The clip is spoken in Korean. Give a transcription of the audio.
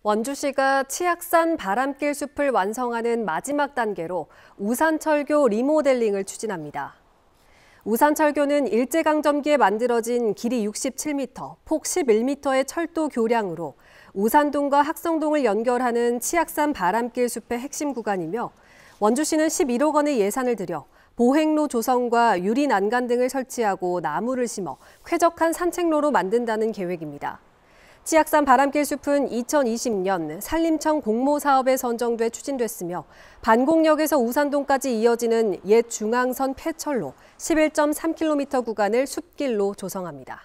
원주시가 치악산 바람길 숲을 완성하는 마지막 단계로 우산철교 리모델링을 추진합니다. 우산철교는 일제강점기에 만들어진 길이 67m, 폭 11m의 철도 교량으로 우산동과 학성동을 연결하는 치악산 바람길 숲의 핵심 구간이며 원주시는 11억 원의 예산을 들여 보행로 조성과 유리 난간 등을 설치하고 나무를 심어 쾌적한 산책로로 만든다는 계획입니다. 치악산 바람길 숲은 2020년 산림청 공모사업에 선정돼 추진됐으며 반곡역에서 우산동까지 이어지는 옛 중앙선 폐철로 11.3km 구간을 숲길로 조성합니다.